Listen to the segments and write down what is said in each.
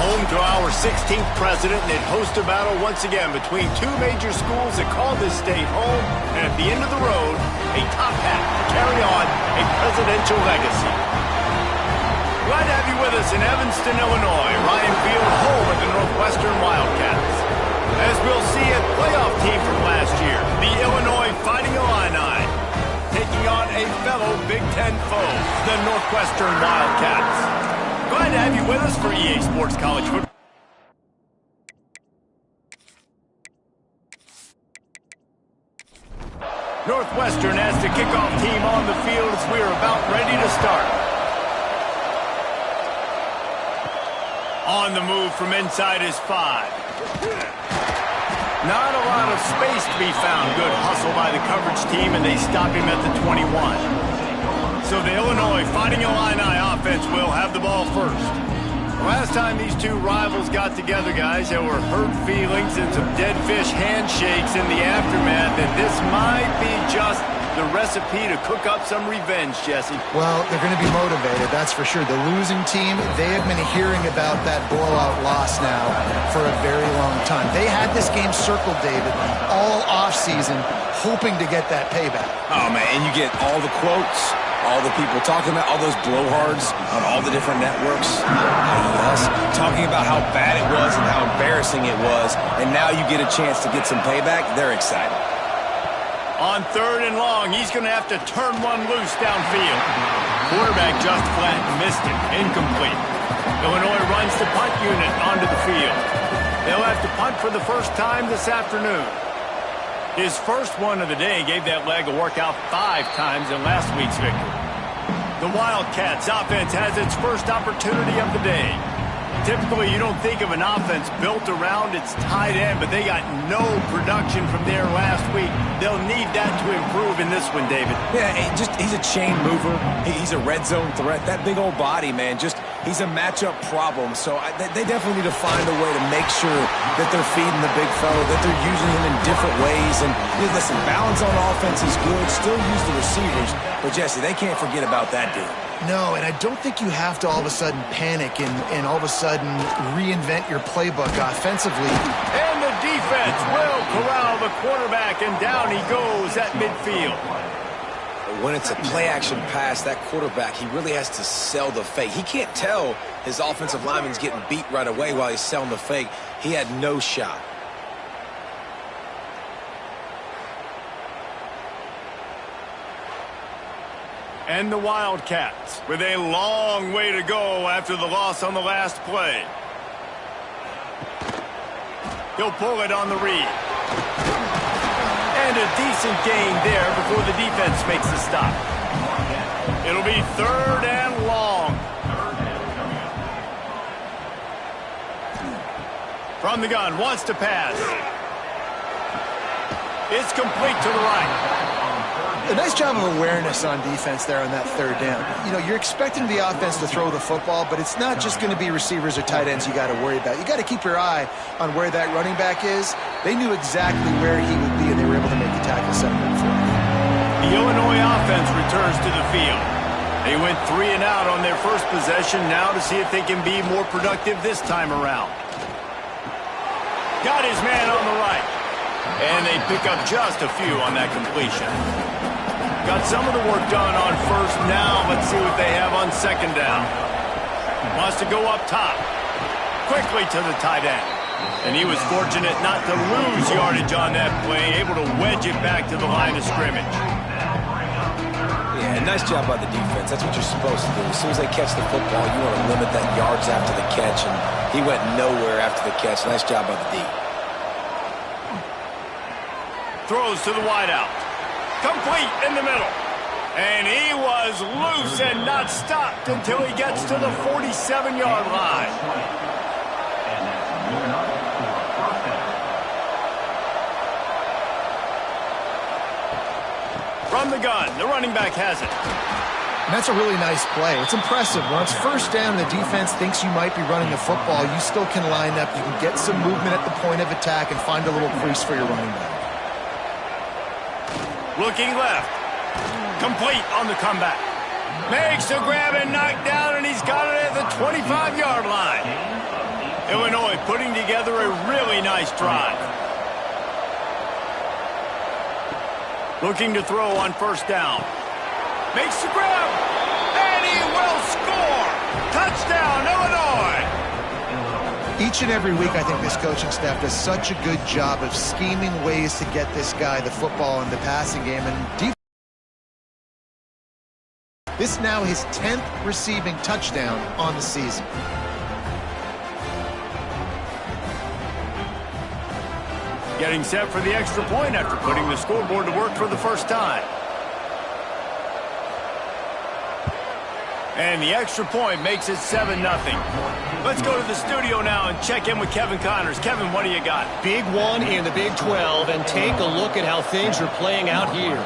Home to our 16th president, and it hosts a battle once again between two major schools that call this state home, and at the end of the road, a top hat to carry on a presidential legacy. Glad to have you with us in Evanston, Illinois. Ryan Field, home of the Northwestern Wildcats. As we'll see, a playoff team from last year, the Illinois Fighting Illini, taking on a fellow Big Ten foe, the Northwestern Wildcats. Glad to have you with us for EA Sports College Football. Northwestern has the kickoff team on the field as we are about ready to start. On the move from inside is 5. Not a lot of space to be found. Good hustle by the coverage team, and they stop him at the 21. So the Illinois Fighting Illini offense will have the ball first. Last time these two rivals got together, guys, there were hurt feelings and some dead fish handshakes in the aftermath, and this might be just the recipe to cook up some revenge, Jesse. Well, they're going to be motivated, that's for sure. The losing team, they have been hearing about that blowout loss now for a very long time. They had this game circled, David, all offseason, hoping to get that payback. Oh, man, and you get all the quotes, all the people talking about all those blowhards on all the different networks, talking about how bad it was and how embarrassing it was, and now you get a chance to get some payback. They're excited. On 3rd and long, he's going to have to turn one loose downfield. Quarterback just flat missed it. Incomplete. Illinois runs the punt unit onto the field. They'll have to punt for the first time this afternoon. His first one of the day gave that leg a workout 5 times in last week's victory. The Wildcats offense has its first opportunity of the day. Typically, you don't think of an offense built around its tight end, but they got no production from there last week. They'll need that to improve in this one, David. Yeah, he's a chain mover. He's a red zone threat. That big old body, man, he's a matchup problem. So they definitely need to find a way to make sure that they're feeding the big fella, that they're using him in different ways. And listen, balance on offense is good. Still use the receivers. But, Jesse, they can't forget about that dude. No, and I don't think you have to all of a sudden panic and all of a sudden reinvent your playbook offensively. And the defense will corral the quarterback, and down he goes at midfield. When it's a play-action pass, that quarterback, he really has to sell the fake. He can't tell his offensive lineman's getting beat right away while he's selling the fake. He had no shot. And the Wildcats with a long way to go after the loss on the last play. He'll pull it on the read. And a decent gain there before the defense makes the stop. It'll be 3rd and long. From the gun, wants to pass. It's complete to the right. A nice job of awareness on defense there on that 3rd down. You know, you're expecting the offense to throw the football, but it's not just going to be receivers or tight ends you got to worry about. You got to keep your eye on where that running back is. They knew exactly where he would be, and they were able to make the tackle 7 and 4. The Illinois offense returns to the field. They went 3 and out on their first possession, now to see if they can be more productive this time around. Got his man on the right. And they pick up just a few on that completion. Got some of the work done on 1st. Now let's see what they have on 2nd down. Wants to go up top. Quickly to the tight end. And he was fortunate not to lose yardage on that play, able to wedge it back to the line of scrimmage. Yeah, nice job by the defense. That's what you're supposed to do. As soon as they catch the football, you want to limit that yards after the catch, and he went nowhere after the catch. Nice job by the D. Throws to the wideout. Complete in the middle. And he was loose and not stopped until he gets to the 47-yard line. From the gun, the running back has it. And that's a really nice play. It's impressive. Once 1st down, the defense thinks you might be running the football. You still can line up. You can get some movement at the point of attack and find a little crease for your running back. Looking left. Complete on the comeback. Makes the grab and knock down, and he's got it at the 25-yard line. Illinois putting together a really nice drive. Looking to throw on first down. Makes the grab, and he will score! Touchdown, Illinois! Each and every week, I think this coaching staff does such a good job of scheming ways to get this guy the football in the passing game. And this now his 10th receiving touchdown on the season. Getting set for the extra point after putting the scoreboard to work for the first time. And the extra point makes it 7-0. Let's go to the studio now and check in with Kevin Connors. Kevin, what do you got? Big one in the Big 12, and take a look at how things are playing out here.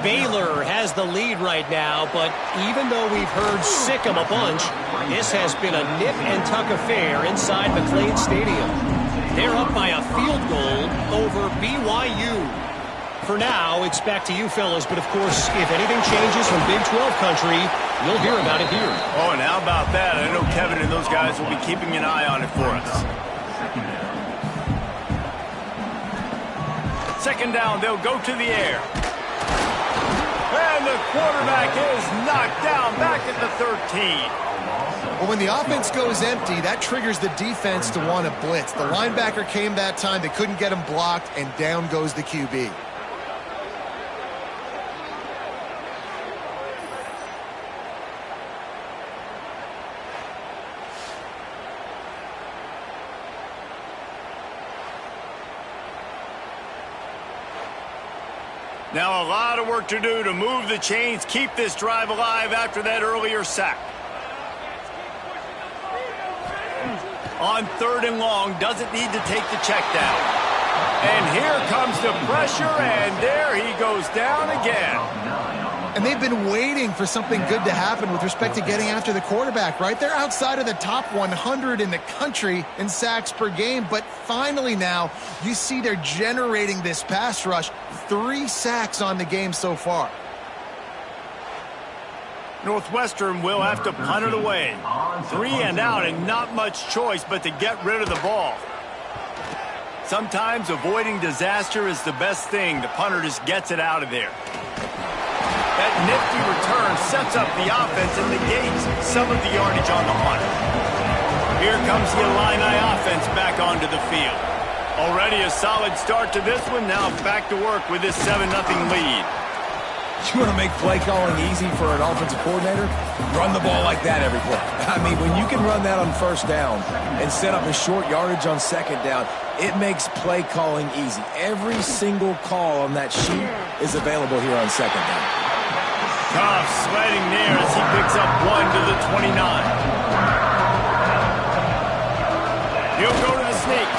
Baylor has the lead right now, but even though we've heard sick 'em a bunch, this has been a nip-and-tuck affair inside McLean Stadium. They're up by a field goal over BYU. For now, it's back to you fellas, but of course, if anything changes from Big 12 country, you'll hear about it here. Oh, and how about that? I know Kevin and those guys will be keeping an eye on it for us. Second down, they'll go to the air. And the quarterback is knocked down back at the 13. Well, when the offense goes empty, that triggers the defense to want to blitz. The linebacker came that time. They couldn't get him blocked, and down goes the QB. Now a lot of work to do to move the chains, keep this drive alive after that earlier sack. On third and long, doesn't need to take the check down. And here comes the pressure, and there he goes down again. And they've been waiting for something good to happen with respect to getting after the quarterback, right? They're outside of the top 100 in the country in sacks per game, but finally now you see they're generating this pass rush. 3 sacks on the game so far. Northwestern will have to punt it away. 3 and out, and not much choice but to get rid of the ball. Sometimes avoiding disaster is the best thing. The punter just gets it out of there. That nifty return sets up the offense and negates some of the yardage on the punt. Here comes the Illini offense back onto the field. Already a solid start to this one. Now back to work with this 7-0 lead. You want to make play calling easy for an offensive coordinator? Run the ball like that every play. I mean, when you can run that on first down and set up a short yardage on second down, it makes play calling easy. Every single call on that sheet is available here on second down. Tough sliding near as he picks up 1 to the 29. He'll go to the sneak.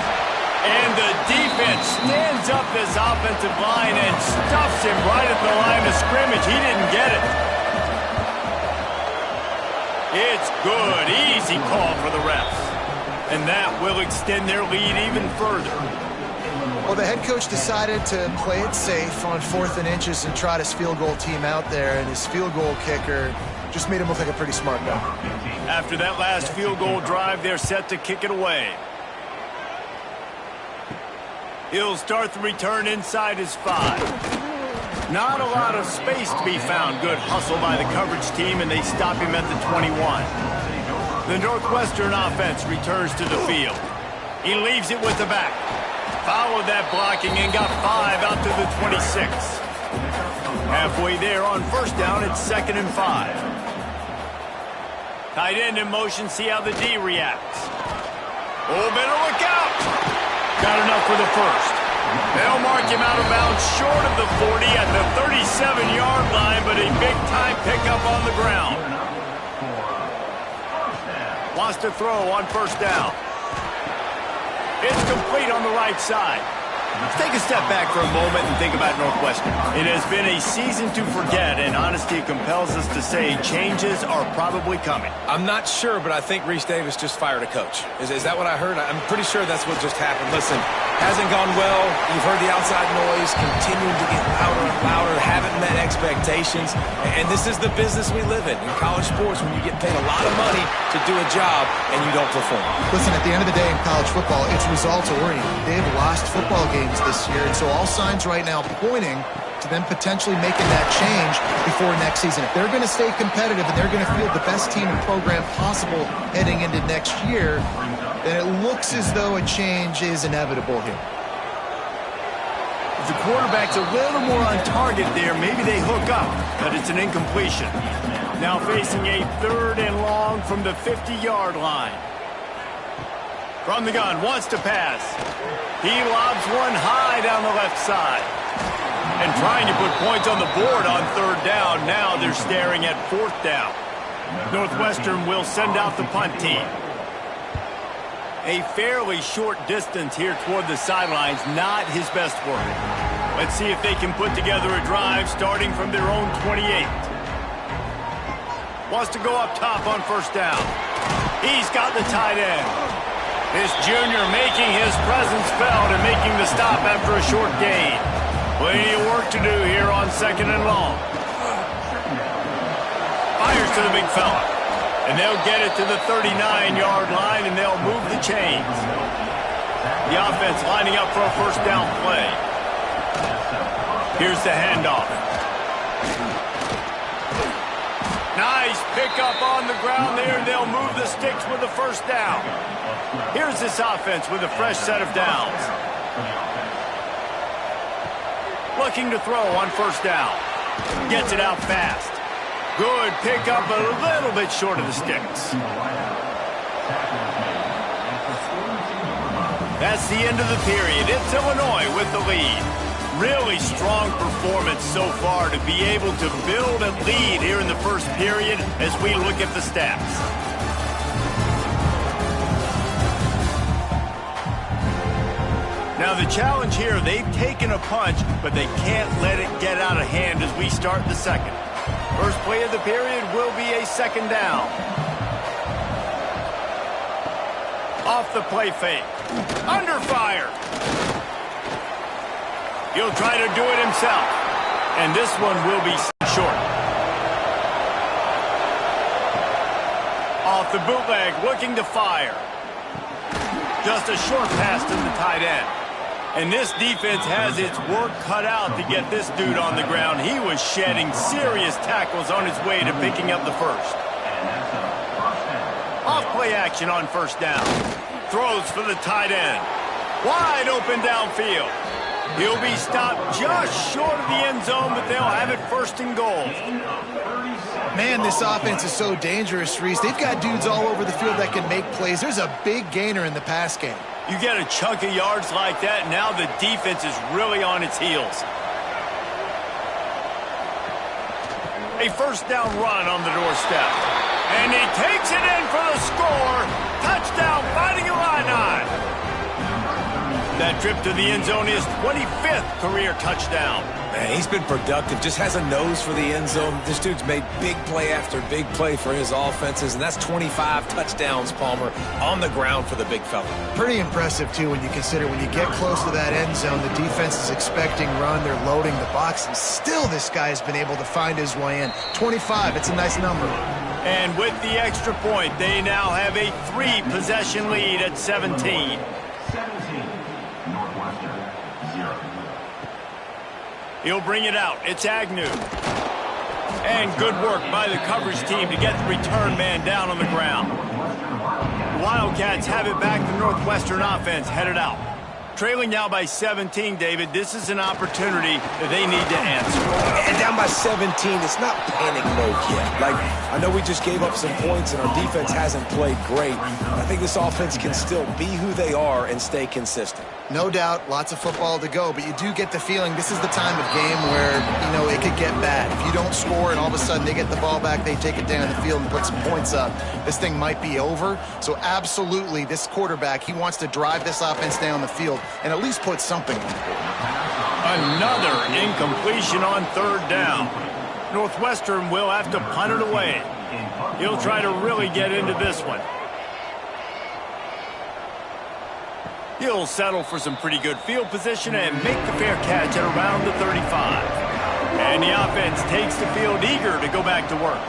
And the defense stands up this offensive line and stuffs him right at the line of scrimmage. He didn't get it. It's good. Easy call for the refs. And that will extend their lead even further. Well, the head coach decided to play it safe on 4th and inches and trot his field goal team out there, and his field goal kicker just made him look like a pretty smart guy. After that last field goal drive, they're set to kick it away. He'll start the return inside his 5. Not a lot of space to be found. Good hustle by the coverage team, and they stop him at the 21. The Northwestern offense returns to the field. He leaves it with the back. Followed that blocking and got 5 out to the 26. Halfway there on first down, it's 2nd and 5. Tight end in motion, see how the D reacts. Oh, better look out! Got enough for the first. They'll mark him out of bounds short of the 40 at the 37-yard line, but a big-time pickup on the ground. Wants to throw on first down. It's complete on the right side. Let's take a step back for a moment and think about Northwestern. It has been a season to forget, and honesty compels us to say changes are probably coming. I'm not sure, but I think Reese Davis just fired a coach. Is that what I heard? I'm pretty sure that's what just happened. Listen, hasn't gone well. You've heard the outside noise continuing to get louder and louder, haven't met expectations. And this is the business we live in college sports, when you get paid a lot of money to do a job and you don't perform. Listen, at the end of the day in college football, it's results oriented. They've lost football games this year, and so all signs right now pointing to them potentially making that change before next season. If they're going to stay competitive and they're going to field the best team and program possible heading into next year, then it looks as though a change is inevitable here. If the quarterback's a little more on target there, maybe they hook up, but it's an incompletion. Now facing a 3rd and long from the 50-yard line. From the gun, wants to pass. He lobs one high down the left side. And trying to put points on the board on 3rd down. Now they're staring at 4th down. Northwestern will send out the punt team. A fairly short distance here toward the sidelines, not his best work. Let's see if they can put together a drive starting from their own 28. Wants to go up top on 1st down. He's got the tight end. This junior making his presence felt and making the stop after a short gain. Plenty of work to do here on 2nd and long. Fires to the big fella. And they'll get it to the 39-yard line, and they'll move the chains. The offense lining up for a 1st down play. Here's the handoff. Nice pickup on the ground there. They'll move the sticks with the 1st down. Here's this offense with a fresh set of downs. Looking to throw on 1st down. Gets it out fast. Good pickup, but a little bit short of the sticks. That's the end of the period. It's Illinois with the lead. Really strong performance so far to be able to build a lead here in the 1st period as we look at the stats. Now the challenge here, they've taken a punch, but they can't let it get out of hand as we start the 2nd. First play of the period will be a 2nd down. Off the play fake. Under fire. He'll try to do it himself. And this one will be short. Off the bootleg, looking to fire. Just a short pass to the tight end. And this defense has its work cut out to get this dude on the ground. He was shedding serious tackles on his way to picking up the 1st. Off play action on 1st down. Throws for the tight end. Wide open downfield. He'll be stopped just short of the end zone, but they'll have it 1st and goal. Man, this offense is so dangerous, Reese. They've got dudes all over the field that can make plays. There's a big gainer in the pass game. You get a chunk of yards like that, now the defense is really on its heels. A 1st down run on the doorstep. And he takes it in for the score. Touchdown, Fighting Illini. That trip to the end zone is 25th career touchdown. Man, he's been productive, just has a nose for the end zone. This dude's made big play after big play for his offenses, and that's 25 touchdowns, Palmer, on the ground for the big fella. Pretty impressive, too, when you consider when you get close to that end zone, the defense is expecting run, they're loading the box, and still this guy has been able to find his way in. 25, it's a nice number. And with the extra point, they now have a 3-possession lead at 17. He'll bring it out. It's Agnew. And good work by the coverage team to get the return man down on the ground. The Wildcats have it back. The Northwestern offense headed out. Trailing now by 17, David. This is an opportunity that they need to answer. And down by 17, it's not panic mode yet. Like, I know we just gave up some points and our defense hasn't played great. I think this offense can still be who they are and stay consistent. No doubt, lots of football to go, but you do get the feeling this is the time of game where, you know, it could get bad. If you don't score and all of a sudden they get the ball back, they take it down the field and put some points up, this thing might be over. So absolutely, this quarterback, he wants to drive this offense down the field and at least put something on the board. Another incompletion on third down. Northwestern will have to punt it away. He'll try to really get into this one. He'll settle for some pretty good field position and make the fair catch at around the 35. And the offense takes the field eager to go back to work.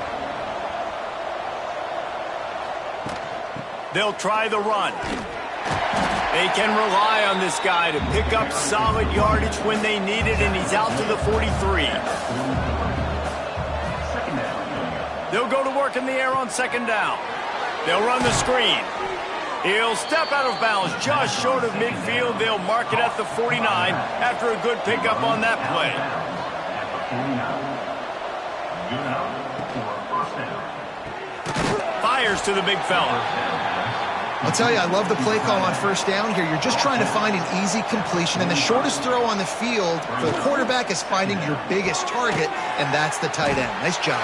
They'll try the run. They can rely on this guy to pick up solid yardage when they need it, and he's out to the 43. They'll go to work in the air on second down. They'll run the screen. He'll step out of bounds just short of midfield. They'll mark it at the 49 after a good pickup on that play. Fires to the big fella. I'll tell you, I love the play call on first down here. You're just trying to find an easy completion, and the shortest throw on the field for the quarterback is finding your biggest target, and that's the tight end. Nice job.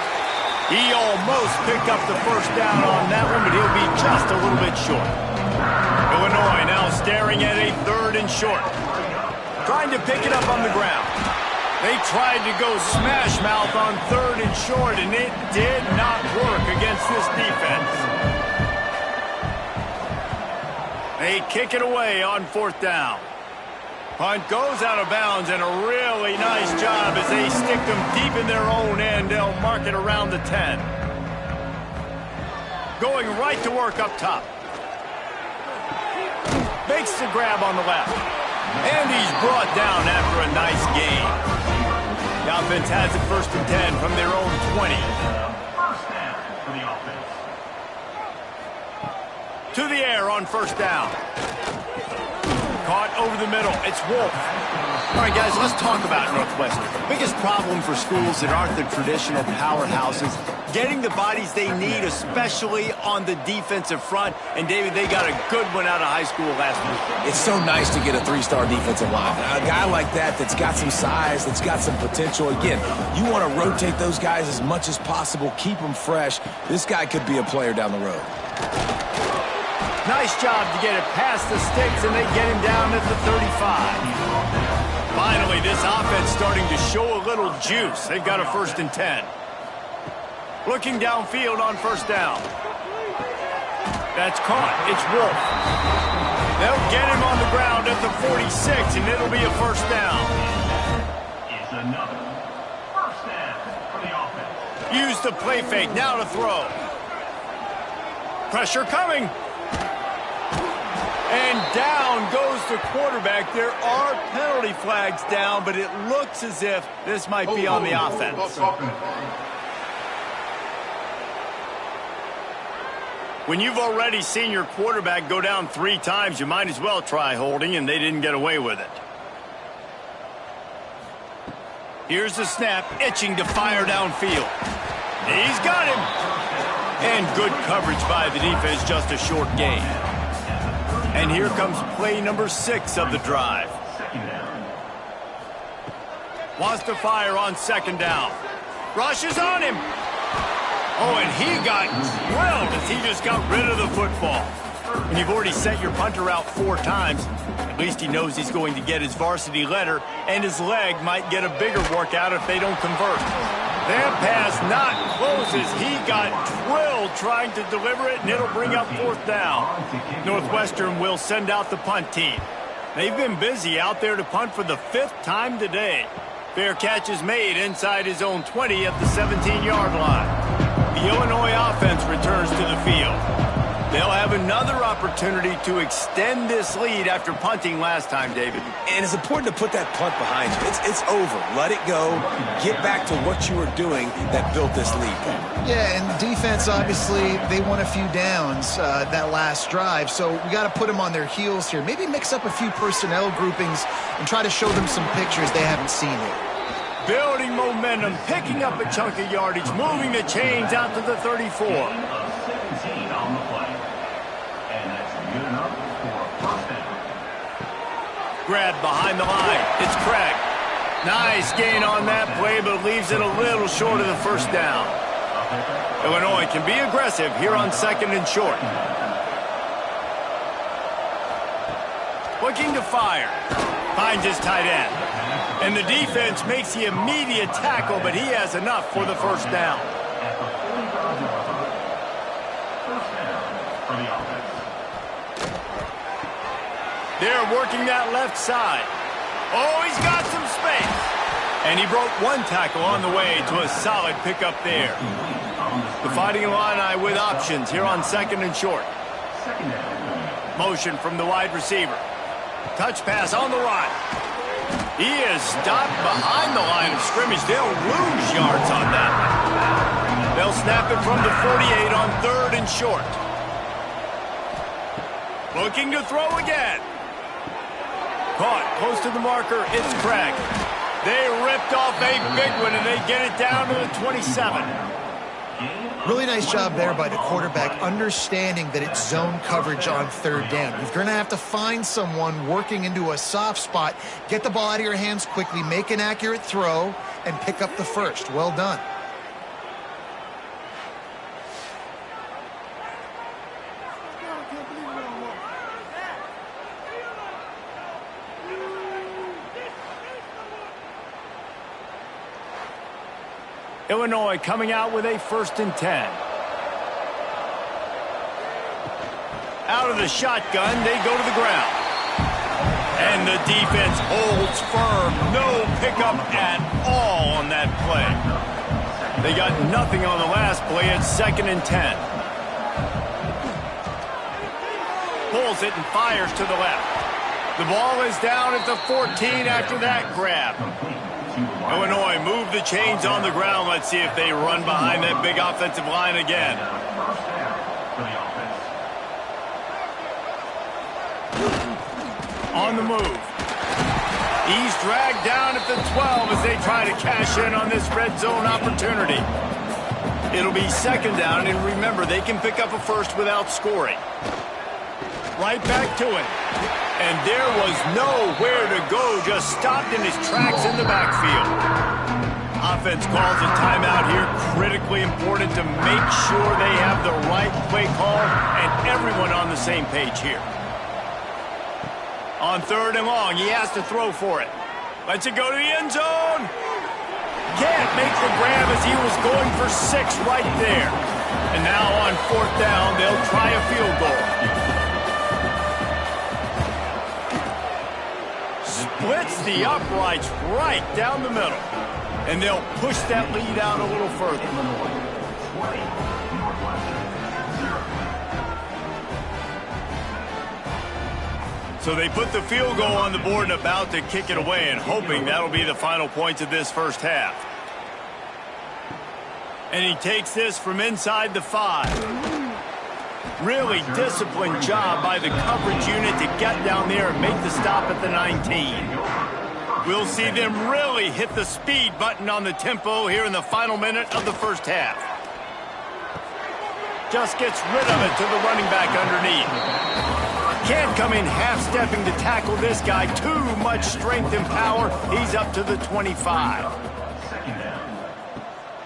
He almost picked up the first down on that one, but he'll be just a little bit short. Illinois now staring at a third and short. Trying to pick it up on the ground. They tried to go smash mouth on third and short, and it did not work against this defense. They kick it away on fourth down. Punt goes out of bounds, and a really nice job as they stick them deep in their own end. They'll mark it around the 10. Going right to work up top. Makes the grab on the left. And he's brought down after a nice gain. The offense has it first and 10 from their own 20. First down for the offense. To the air on first down. Caught over the middle. It's Wolf. All right, guys, let's talk about Northwestern. Biggest problem for schools that aren't the traditional powerhouses, getting the bodies they need, especially on the defensive front. And, David, they got a good one out of high school last week. It's so nice to get a three-star defensive line. A guy like that's got some size, that's got some potential. Again, you want to rotate those guys as much as possible, keep them fresh. This guy could be a player down the road. Nice job to get it past the sticks, and they get him down at the 35. Finally, this offense starting to show a little juice. They've got a first and 10. Looking downfield on first down. That's caught. It's Wolf. They'll get him on the ground at the 46, and it'll be a first down. It's another first down for the offense. Use the play fake. Now to throw. Pressure coming. And down goes the quarterback. There are penalty flags down, but it looks as if this might be on the offense. When you've already seen your quarterback go down 3 times, you might as well try holding, and they didn't get away with it. Here's the snap, itching to fire downfield. He's got him. And good coverage by the defense, just a short gain. And here comes play number 6 of the drive. Wants to fire on second down. Rushes on him. Oh, and he got drilled as he just got rid of the football. When you've already sent your punter out 4 times, at least he knows he's going to get his varsity letter, and his leg might get a bigger workout if they don't convert. That pass not closes. He got drilled trying to deliver it, and it'll bring up fourth down. Northwestern will send out the punt team. They've been busy out there to punt for the 5th time today. Fair catch is made inside his own 20 at the 17-yard line. The Illinois offense returns to the field. They'll have another opportunity to extend this lead after punting last time, David. And it's important to put that punt behind you. It's over. Let it go. Get back to what you were doing that built this lead. Yeah, and defense, obviously, they won a few downs that last drive, so we got to put them on their heels here. Maybe mix up a few personnel groupings and try to show them some pictures they haven't seen yet. Building momentum, picking up a chunk of yardage, moving the chains out to the 34. 17 on the play. And that's good enough for a first down. grab behind the line. It's Craig. Nice gain on that play, but leaves it a little short of the first down. Illinois can be aggressive here on 2nd and short. Looking to fire. Finds his tight end. And the defense makes the immediate tackle, but he has enough for the first down. They're working that left side. Oh, he's got some space. And he broke one tackle on the way to a solid pickup there. The Fighting Illini with options here on 2nd and short. Motion from the wide receiver. Touch pass on the right. He is stopped behind the line of scrimmage. They'll lose yards on that. They'll snap it from the 48 on 3rd and short. Looking to throw again. Caught close to the marker. It's Craig. They ripped off a big one, and they get it down to the 27. Really nice job there by the quarterback, understanding that it's zone coverage on 3rd down. You're going to have to find someone working into a soft spot, get the ball out of your hands quickly, make an accurate throw, and pick up the first. Well done. Illinois coming out with a 1st and 10. Out of the shotgun, they go to the ground. And the defense holds firm. No pickup at all on that play. They got nothing on the last play at 2nd and 10. Pulls it and fires to the left. The ball is down at the 14 after that grab. Illinois move the chains on the ground. Let's see if they run behind that big offensive line again. On the move. He's dragged down at the 12 as they try to cash in on this red zone opportunity. It'll be 2nd down, and remember, they can pick up a first without scoring. Right back to it. And there was nowhere to go, just stopped in his tracks in the backfield. Offense calls a timeout here, critically important to make sure they have the right play call and everyone on the same page here. On 3rd and long, he has to throw for it. Lets it go to the end zone. Can't make the grab as he was going for 6 right there. And now on 4th down, they'll try a field goal. Splits the uprights right down the middle. And they'll push that lead out a little further. So they put the field goal on the board and about to kick it away, and hoping that'll be the final points of this first half. And he takes this from inside the 5. Really disciplined job by the coverage unit to get down there and make the stop at the 19. We'll see them really hit the speed button on the tempo here in the final minute of the first half. Just gets rid of it to the running back underneath. Can't come in half-stepping to tackle this guy. Too much strength and power. He's up to the 25.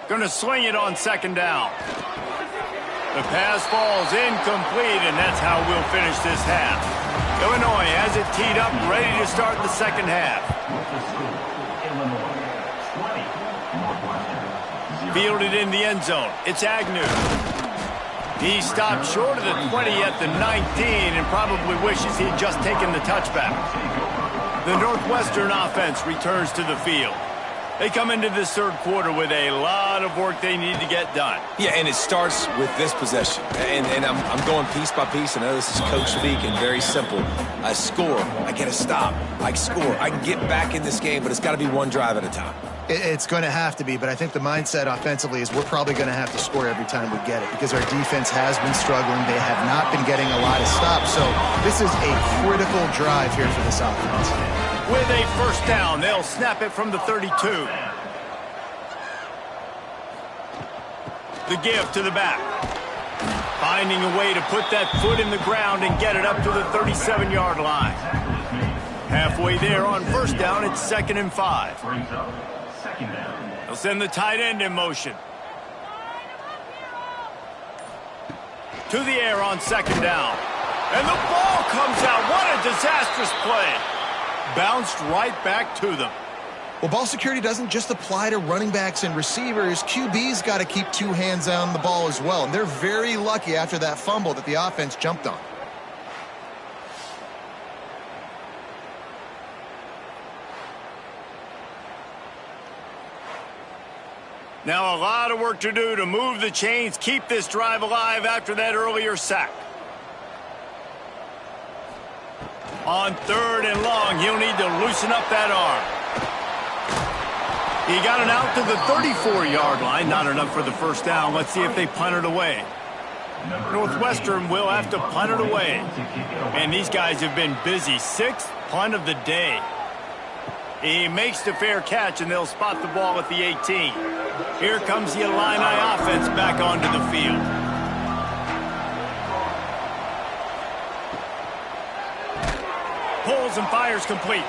Gonna sling it on 2nd down. The pass falls incomplete, and that's how we'll finish this half. Illinois has it teed up, ready to start the second half. Fielded in the end zone. It's Agnew. He stopped short of the 20 at the 19 and probably wishes he'd just taken the touchback. The Northwestern offense returns to the field. They come into this third quarter with a lot of work they need to get done. Yeah, and it starts with this possession. And I'm going piece by piece. I know this is coach speak and very simple. I score. I get a stop. I score. I can get back in this game, but it's got to be one drive at a time. It's going to have to be, but I think the mindset offensively is we're probably going to have to score every time we get it because our defense has been struggling. They have not been getting a lot of stops. So this is a critical drive here for this offense. With a first down, they'll snap it from the 32. The give to the back. Finding a way to put that foot in the ground and get it up to the 37-yard line. Halfway there on first down, it's 2nd and 5. Brings up 2nd down. They'll send the tight end in motion. To the air on 2nd down. And the ball comes out. What a disastrous play. Bounced right back to them. Well, ball security doesn't just apply to running backs and receivers. QB's got to keep 2 hands on the ball as well. And they're very lucky after that fumble that the offense jumped on. Now a lot of work to do to move the chains, keep this drive alive after that earlier sack. On 3rd and long, he'll need to loosen up that arm. He got it out to the 34-yard line. Not enough for the first down. Let's see if they punt it away. Northwestern will have to punt it away. And these guys have been busy. 6th punt of the day. He makes the fair catch, and they'll spot the ball at the 18. Here comes the Illini offense back onto the field. Pulls and fires complete.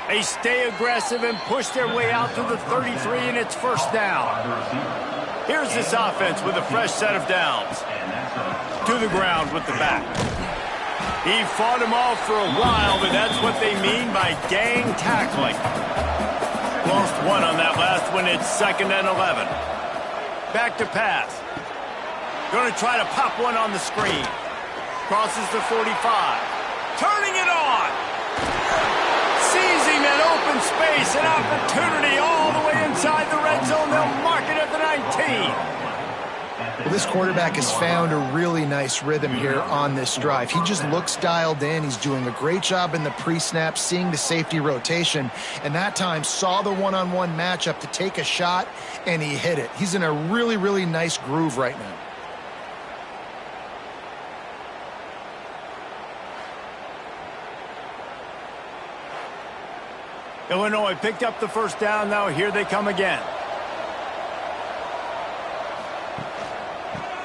They stay aggressive and push their way out to the 33, and it's first down. Here's this offense with a fresh set of downs. To the ground with the back. He fought him off for a while, but that's what they mean by gang tackling. Lost 1 on that last one. It's 2nd and 11. Back to pass. Going to try to pop one on the screen. Crosses the 45. Turning it on. Seizing that open space, an opportunity all the way inside the red zone. They'll mark it at the 19. Well, this quarterback has found a really nice rhythm here on this drive. He just looks dialed in. He's doing a great job in the pre-snap, seeing the safety rotation, and that time saw the one-on-one matchup to take a shot, and he hit it. He's in a really, really nice groove right now. Illinois picked up the first down. Now here they come again.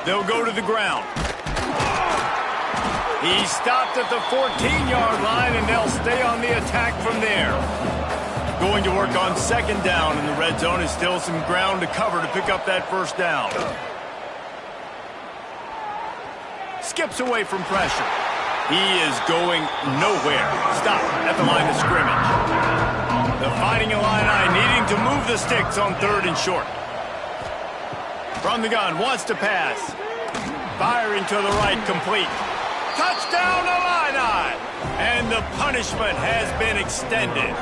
They'll go to the ground. He stopped at the 14-yard line, and they'll stay on the attack from there. Going to work on 2nd down in the red zone. Is still some ground to cover to pick up that first down. Skips away from pressure. He is going nowhere. Stop at the line of scrimmage. The Fighting Illini needing to move the sticks on 3rd and short. From the gun, wants to pass. Firing to the right, complete. Touchdown, Illini! And the punishment has been extended.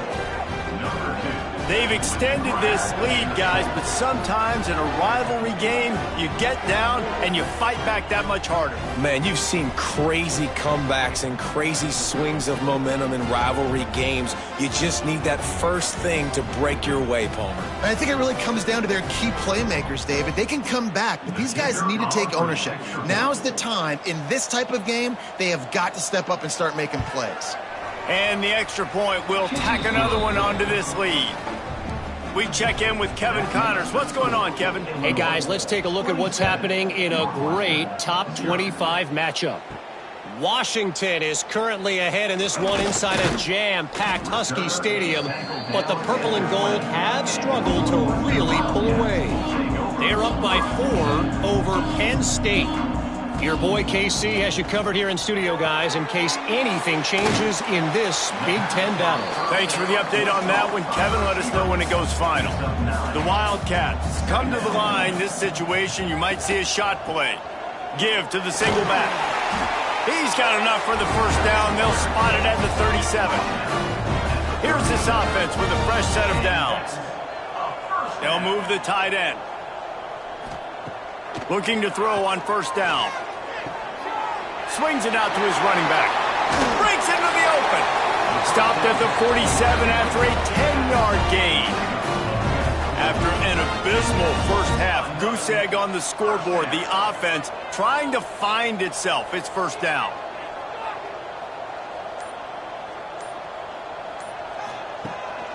They've extended this lead, guys, but sometimes in a rivalry game, you get down and you fight back that much harder. Man, you've seen crazy comebacks and crazy swings of momentum in rivalry games. You just need that first thing to break your way, Palmer. I think it really comes down to their key playmakers, David. They can come back, but these guys need to take ownership. Now's the time. In this type of game, they have got to step up and start making plays. And the extra point will tack another one onto this lead. We check in with Kevin Connors. What's going on, Kevin? Hey, guys, let's take a look at what's happening in a great top 25 matchup. Washington is currently ahead in this one inside a jam-packed Husky Stadium, but the purple and gold have struggled to really pull away. They're up by 4 over Penn State. Your boy KC has you covered here in studio, guys, in case anything changes in this Big Ten battle. Thanks for the update on that one, Kevin. Let us know when it goes final. The Wildcats come to the line. This situation, you might see a shot play. Give to the single back. He's got enough for the first down. They'll spot it at the 37. Here's this offense with a fresh set of downs. They'll move the tight end. Looking to throw on first down. Swings it out to his running back. Breaks into the open. Stopped at the 47 after a 10-yard gain. After an abysmal first half, goose egg on the scoreboard. The offense trying to find itself. It's first down.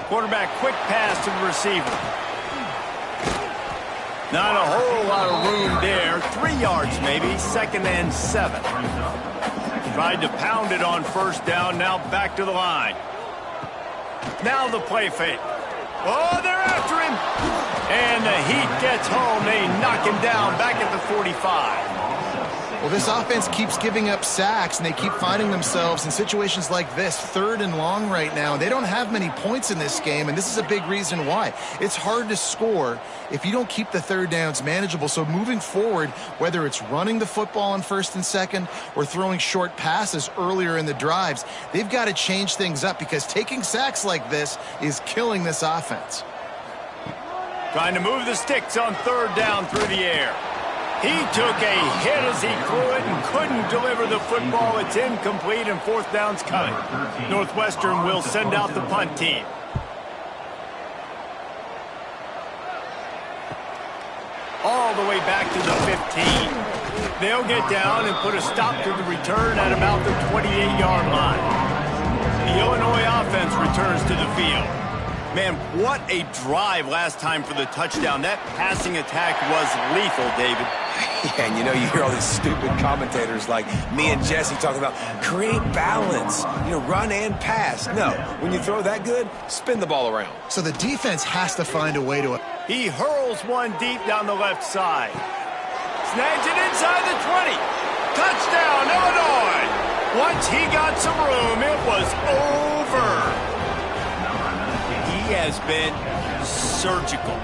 Quarterback quick pass to the receiver. Not a whole lot of room there. 3 yards maybe. 2nd and 7. Tried to pound it on first down, now back to the line. Now the play fake. Oh, they're after him. And the heat gets home. They knock him down back at the 45. Well, this offense keeps giving up sacks, and they keep finding themselves in situations like this, 3rd and long right now. They don't have many points in this game, and this is a big reason why. It's hard to score if you don't keep the 3rd downs manageable. So moving forward, whether it's running the football on 1st and 2nd or throwing short passes earlier in the drives, they've got to change things up because taking sacks like this is killing this offense. Trying to move the sticks on 3rd down through the air. He took a hit as he threw it and couldn't deliver the football. It's incomplete and 4th down's coming. Northwestern will send out the punt team. All the way back to the 15. They'll get down and put a stop to the return at about the 28-yard line. The Illinois offense returns to the field. Man, what a drive last time for the touchdown. That passing attack was lethal, David. Yeah, and you hear all these stupid commentators like me and Jesse talking about create balance, run and pass. No, when you throw that good, spin the ball around. So the defense has to find a way to... He hurls one deep down the left side. Snags it inside the 20. Touchdown, Illinois. Once he got some room, it was over. He has been surgical.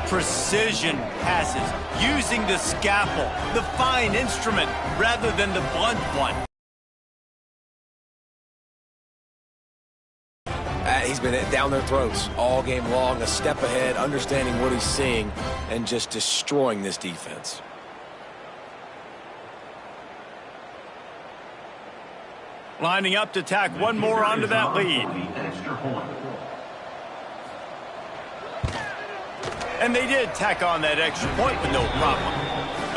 Precision passes, using the scalpel, the fine instrument, rather than the blunt one. He's been down their throats all game long, a step ahead, understanding what he's seeing, and just destroying this defense. Lining up to tack one more onto that lead. And they did tack on that extra point with no problem.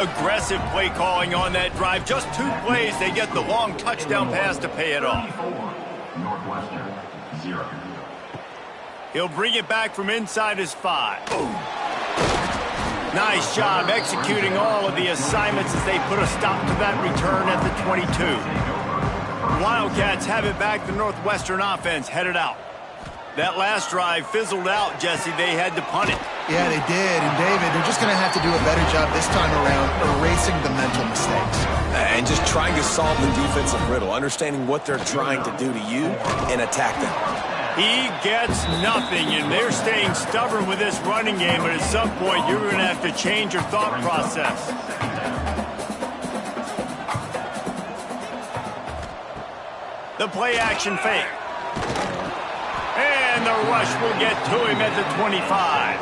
Aggressive play calling on that drive. Just 2 plays, they get the long touchdown pass to pay it off. Northwestern, 0. He'll bring it back from inside his 5. Boom. Nice job executing all of the assignments as they put a stop to that return at the 22. Wildcats have it back. The Northwestern offense headed out. That last drive fizzled out, Jesse. They had to punt it. Yeah, they did. And, David, they're just going to have to do a better job this time around erasing the mental mistakes. And just trying to solve the defensive riddle, understanding what they're trying to do to you and attack them. He gets nothing, and they're staying stubborn with this running game, but at some point you're going to have to change your thought process. The play-action fake. And the rush will get to him at the 25.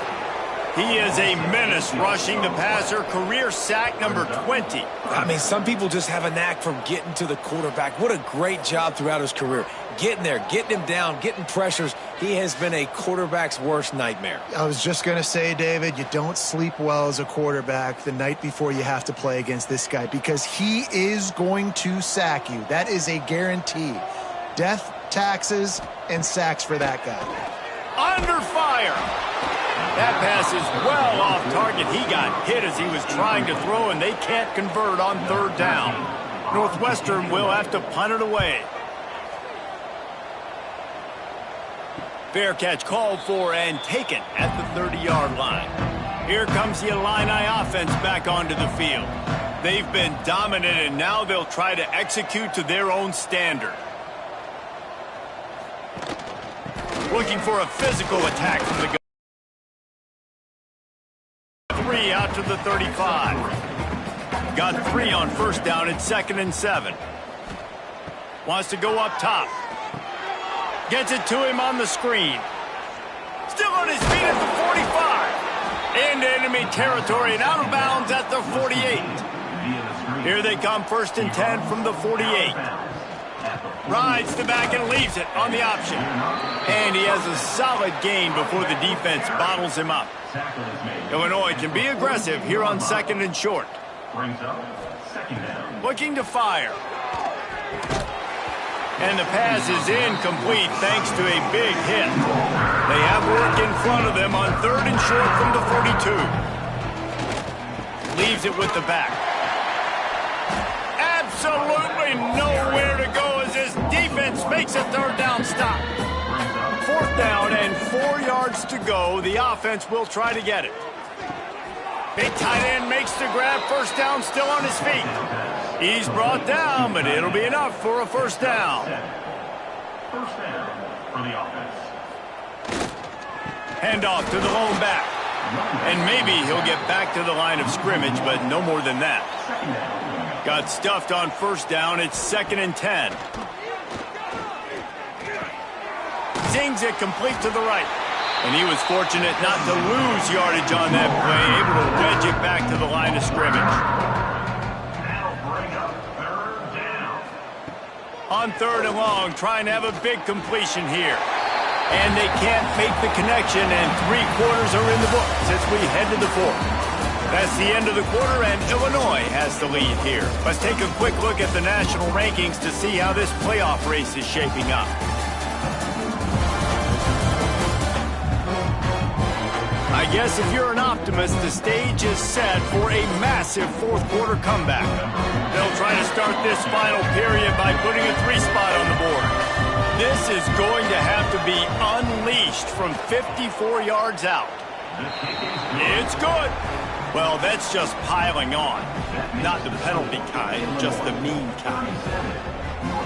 He is a menace rushing the passer. Career sack number 20. I mean, some people just have a knack for getting to the quarterback. What a great job throughout his career. Getting there, getting him down, getting pressures. He has been a quarterback's worst nightmare. I was just going to say, David, you don't sleep well as a quarterback the night before you have to play against this guy because he is going to sack you. That is a guarantee. Death, taxes, and sacks for that guy. Under fire. That pass is well off target. He got hit as he was trying to throw, and they can't convert on 3rd down. Northwestern will have to punt it away. Fair catch called for and taken at the 30-yard line. Here comes the Illini offense back onto the field. They've been dominant, and now they'll try to execute to their own standard. Looking for a physical attack from the guy. 3 out to the 35. Got 3 on 1st down at 2nd and 7. Wants to go up top. Gets it to him on the screen. Still on his feet at the 45. Into enemy territory and out of bounds at the 48. Here they come, 1st and 10 from the 48. Rides the back and leaves it on the option. And he has a solid gain before the defense bottles him up. Illinois can be aggressive here on 2nd and short. Looking to fire. And the pass is incomplete thanks to a big hit. They have work in front of them on 3rd and short from the 42. Leaves it with the back. absolutely nowhere to go as his defense makes a third down stop. Fourth down and 4 yards to go. The offense will try to get it. Big tight end makes the grab. First down, still on his feet. He's brought down, but it'll be enough for a first down. First down for the offense. Handoff to the lone back. And maybe he'll get back to the line of scrimmage, but no more than that. Got stuffed on first down. It's 2nd and 10. Zings it complete to the right. And he was fortunate not to lose yardage on that play, able to wedge it back to the line of scrimmage. Now bring up third down. On 3rd and long, trying to have a big completion here. And they can't make the connection, and 3 quarters are in the books as we head to the 4th. That's the end of the quarter, and Illinois has the lead here. Let's take a quick look at the national rankings to see how this playoff race is shaping up. I guess if you're an optimist, the stage is set for a massive 4th quarter comeback. They'll try to start this final period by putting a 3-spot on the board. This is going to have to be unleashed from 54 yards out. It's good. Well, that's just piling on. Not the penalty kind, just the mean kind.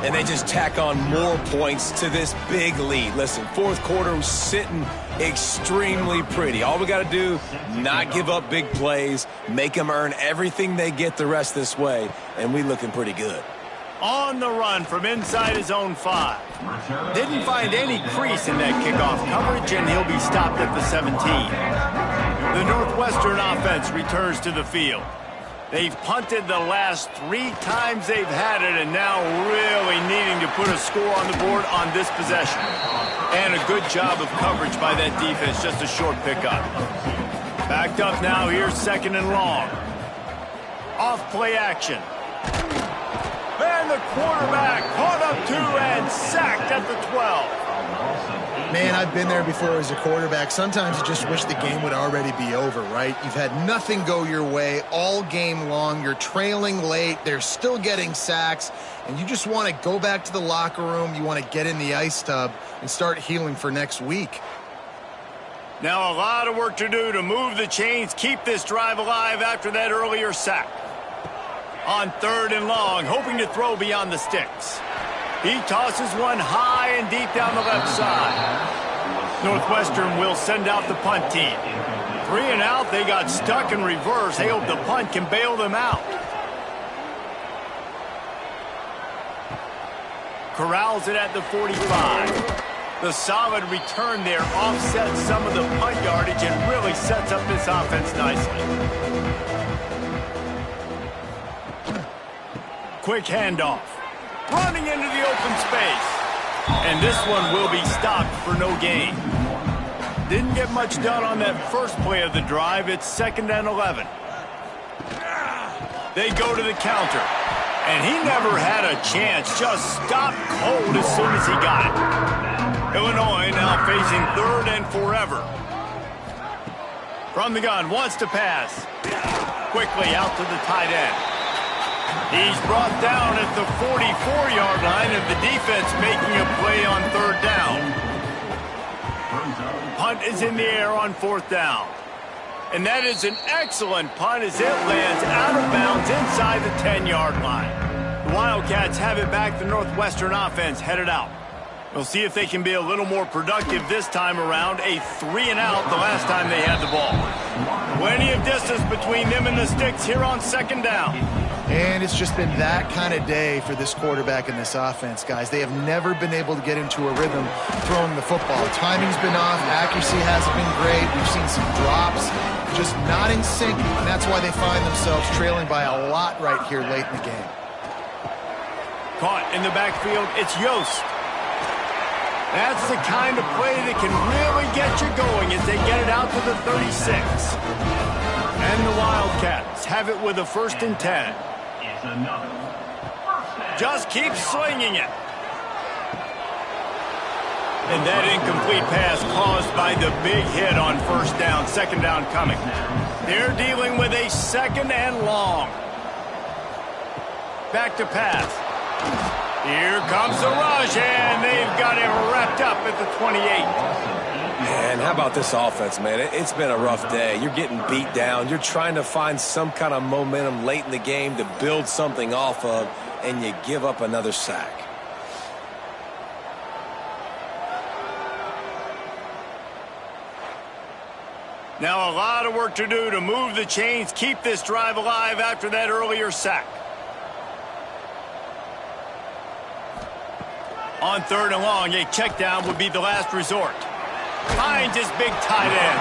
And they just tack on more points to this big lead. Listen, 4th quarter was sitting extremely pretty. All we got to do, not give up big plays, make them earn everything they get the rest this way, and we looking pretty good. On the run from inside his own 5. Didn't find any crease in that kickoff coverage, and he'll be stopped at the 17. The Northwestern offense returns to the field. They've punted the last 3 times they've had it, and now really needing to put a score on the board on this possession. And a good job of coverage by that defense, just a short pickup. Backed up now, here's 2nd and long. Off play action. And the quarterback caught up 2 and sacked at the 12. Man, I've been there before as a quarterback. Sometimes you just wish the game would already be over, right? You've had nothing go your way all game long. You're trailing late. They're still getting sacks. And you just want to go back to the locker room. You want to get in the ice tub and start healing for next week. Now a lot of work to do to move the chains, keep this drive alive after that earlier sack. On 3rd and long, hoping to throw beyond the sticks. He tosses one high and deep down the left side. Northwestern will send out the punt team. 3 and out, they got stuck in reverse. They hope the punt can bail them out. Corrals it at the 45. The solid return there offsets some of the punt yardage and really sets up this offense nicely. Quick handoff. Running into the open space. And this one will be stopped for no gain. Didn't get much done on that first play of the drive. It's 2nd and 11. They go to the counter. And he never had a chance. Just stopped cold as soon as he got it. Illinois now facing 3rd and forever. From the gun, wants to pass. Quickly out to the tight end. He's brought down at the 44-yard line, and the defense making a play on 3rd down. Punt is in the air on 4th down. And that is an excellent punt as it lands out of bounds inside the 10-yard line. The Wildcats have it back. The Northwestern offense headed out. We'll see if they can be a little more productive this time around. A 3 and out the last time they had the ball. Plenty of distance between them and the sticks here on 2nd down. And it's just been that kind of day for this quarterback and this offense, guys. They have never been able to get into a rhythm throwing the football. Timing's been off. Accuracy hasn't been great. We've seen some drops, just not in sync, and that's why they find themselves trailing by a lot right here late in the game. Caught in the backfield, it's Yost. That's the kind of play that can really get you going as they get it out to the 36. And the Wildcats have it with a 1st and 10. Just keep slinging it. And that incomplete pass caused by the big hit on 1st down, 2nd down coming. They're dealing with a 2nd and long. back to pass. Here comes the rush, and they've got it wrapped up at the 28. Man, how about this offense, man? It's been a rough day. You're getting beat down. You're trying to find some kind of momentum late in the game to build something off of, and you give up another sack. Now a lot of work to do to move the chains, keep this drive alive after that earlier sack. On 3rd and long, a check down would be the last resort. Finds his big tight end.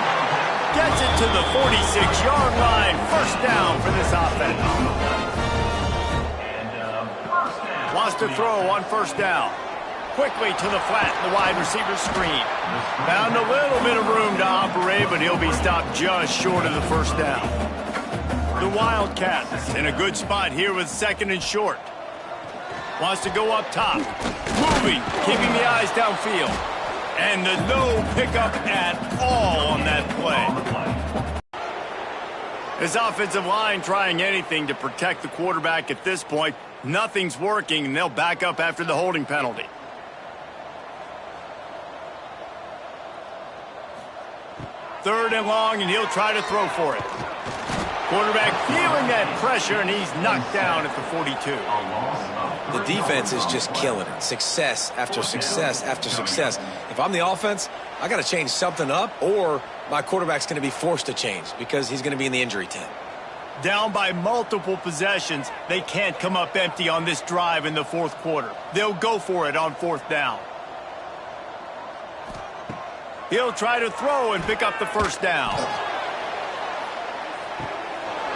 Gets it to the 46-yard line. First down for this offense. Wants to throw on 1st down. Quickly to the flat, the wide receiver screen. Found a little bit of room to operate, but he'll be stopped just short of the 1st down. The Wildcats in a good spot here with 2nd and short. Wants to go up top. Moving, keeping the eyes downfield. And the no pickup at all on that play. His offensive line trying anything to protect the quarterback at this point. Nothing's working, and they'll back up after the holding penalty. Third and long, and he'll try to throw for it. Quarterback feeling that pressure, and he's knocked down at the 42. The defense is just killing it. Success after success after success. If I'm the offense, I got to change something up, or my quarterback's going to be forced to change because he's going to be in the injury tent. Down by multiple possessions, they can't come up empty on this drive in the 4th quarter. They'll go for it on 4th down. He'll try to throw and pick up the 1st down.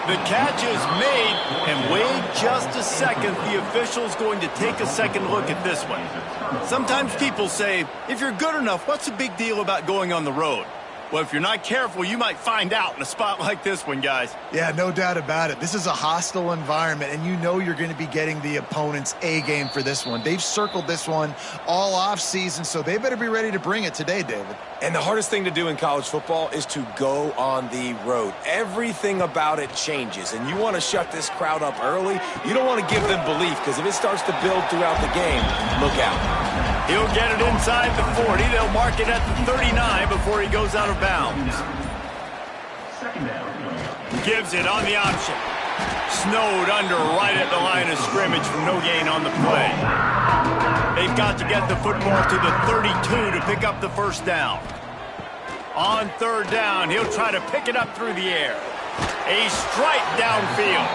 The catch is made, and wait just a second. The official's going to take a second look at this one. Sometimes people say, if you're good enough, what's the big deal about going on the road? Well, if you're not careful, you might find out in a spot like this one, guys. Yeah, no doubt about it. This is a hostile environment, and you know you're going to be getting the opponent's A-game for this one. They've circled this one all off-season, so they better be ready to bring it today, David. And the hardest thing to do in college football is to go on the road. Everything about it changes, and you want to shut this crowd up early. You don't want to give them belief, because if it starts to build throughout the game, look out. He'll get it inside the 40. They'll mark it at the 39 before he goes out of bounds. Gives it on the option. Snowed under right at the line of scrimmage for no gain on the play. They've got to get the football to the 32 to pick up the 1st down. On 3rd down, he'll try to pick it up through the air. A strike downfield.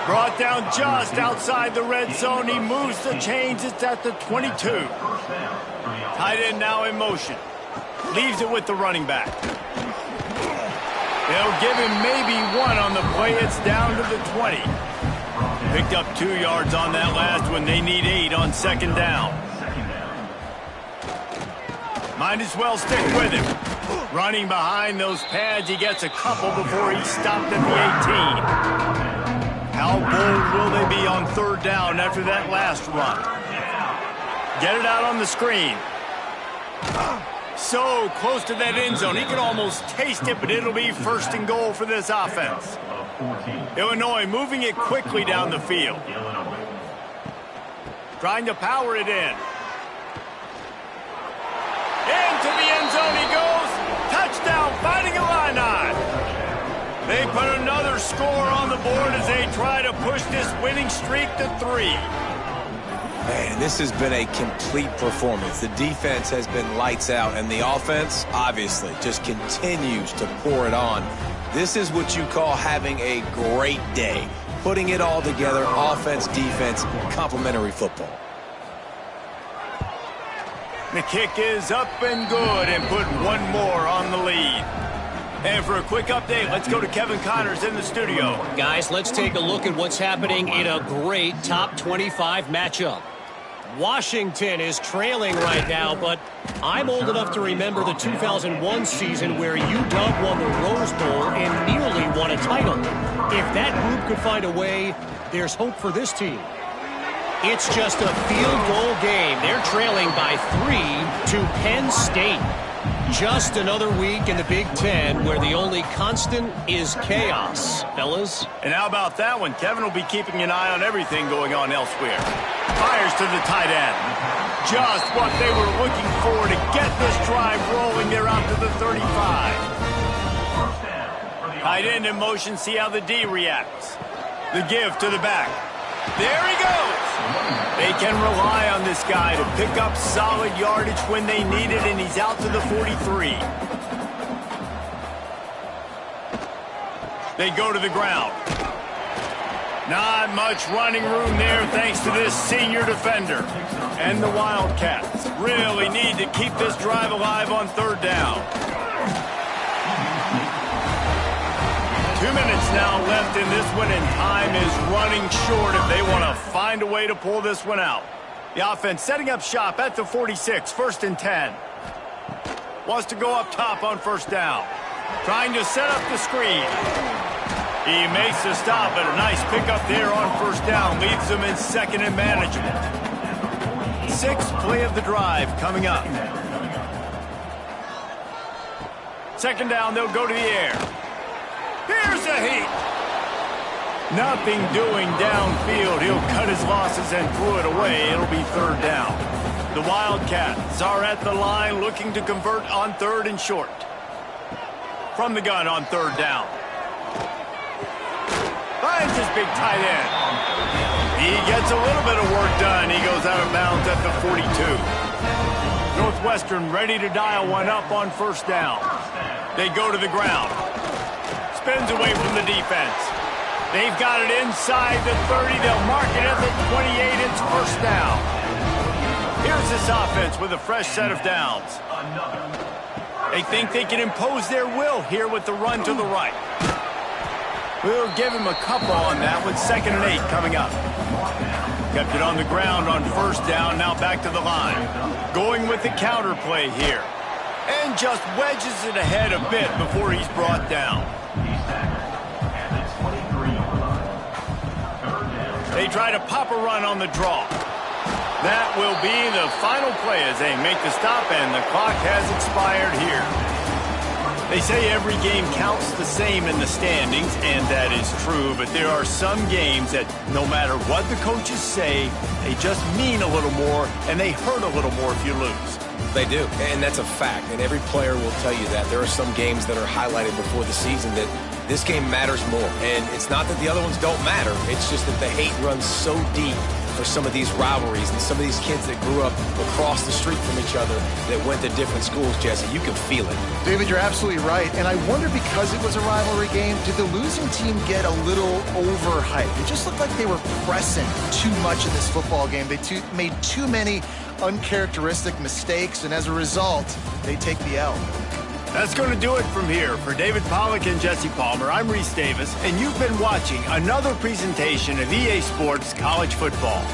Brought down just outside the red zone. He moves the chains. It's at the 22. Tight end now in motion. Leaves it with the running back. They'll give him maybe 1 on the play. It's down to the 20. Picked up 2 yards on that last one. They need 8 on 2nd down. Might as well stick with him. Running behind those pads, he gets a couple before he's stopped at the 18. How bold will they be on 3rd down after that last run? Get it out on the screen. So close to that end zone. He can almost taste it, but it'll be 1st and goal for this offense. Illinois moving it quickly down the field. Trying to power it in. Into the end zone he goes. Touchdown, Fighting Illini. They put another score on the board as they try to push this winning streak to 3. Man, this has been a complete performance. The defense has been lights out, and the offense, obviously, just continues to pour it on. This is what you call having a great day. Putting it all together, offense, defense, complementary football. The kick is up and good, and put 1 more on the lead. And for a quick update, let's go to Kevin Connors in the studio. Guys, let's take a look at what's happening in a great top 25 matchup. Washington is trailing right now, but I'm old enough to remember the 2001 season where UW won the Rose Bowl and nearly won a title. If that group could find a way, there's hope for this team. It's just a field goal game. They're trailing by 3 to Penn State. Just another week in the Big Ten where the only constant is chaos, fellas. And how about that one? Kevin will be keeping an eye on everything going on elsewhere. Fires to the tight end. Just what they were looking for to get this drive rolling. They're out to the 35. Tight end in motion, see how the D reacts. The give to the back. There he goes. They can rely on this guy to pick up solid yardage when they need it, and he's out to the 43. They go to the ground. Not much running room there thanks to this senior defender. And the Wildcats really need to keep this drive alive on third down. 2 minutes now left in this one, and time is running short if they want to find a way to pull this one out. The offense setting up shop at the 46, 1st and 10. Wants to go up top on first down. Trying to set up the screen. He makes the stop, but a nice pickup there on first down. Leaves them in second and manageable. 6th play of the drive coming up. Second down, they'll go to the air. Here's a heat. Nothing doing downfield. He'll cut his losses and throw it away. It'll be third down. The Wildcats are at the line looking to convert on third and short. From the gun on third down. Finds his big tight end. He gets a little bit of work done. He goes out of bounds at the 42. Northwestern ready to dial one up on first down. They go to the ground. Spins away from the defense. They've got it inside the 30. They'll mark it at the 28. It's first down. Here's this offense with a fresh set of downs. They think they can impose their will here with the run to the right. We'll give him a couple on that with 2nd and 8 coming up. Kept it on the ground on first down. Now back to the line. Going with the counter play here. And just wedges it ahead a bit before he's brought down. They try to pop a run on the draw. That will be the final play as they make the stop, and the clock has expired here. They say every game counts the same in the standings, and that is true, but there are some games that no matter what the coaches say, they just mean a little more, and they hurt a little more if you lose. They do, and that's a fact, and every player will tell you that. There are some games that are highlighted before the season that this game matters more, and it's not that the other ones don't matter. It's just that the hate runs so deep for some of these rivalries and some of these kids that grew up across the street from each other that went to different schools, Jesse. You can feel it. David, you're absolutely right, and I wonder, because it was a rivalry game, did the losing team get a little overhyped? It just looked like they were pressing too much in this football game. They made too many uncharacteristic mistakes, and as a result, they take the L. That's going to do it from here. For David Pollack and Jesse Palmer, I'm Reese Davis, and you've been watching another presentation of EA Sports College Football.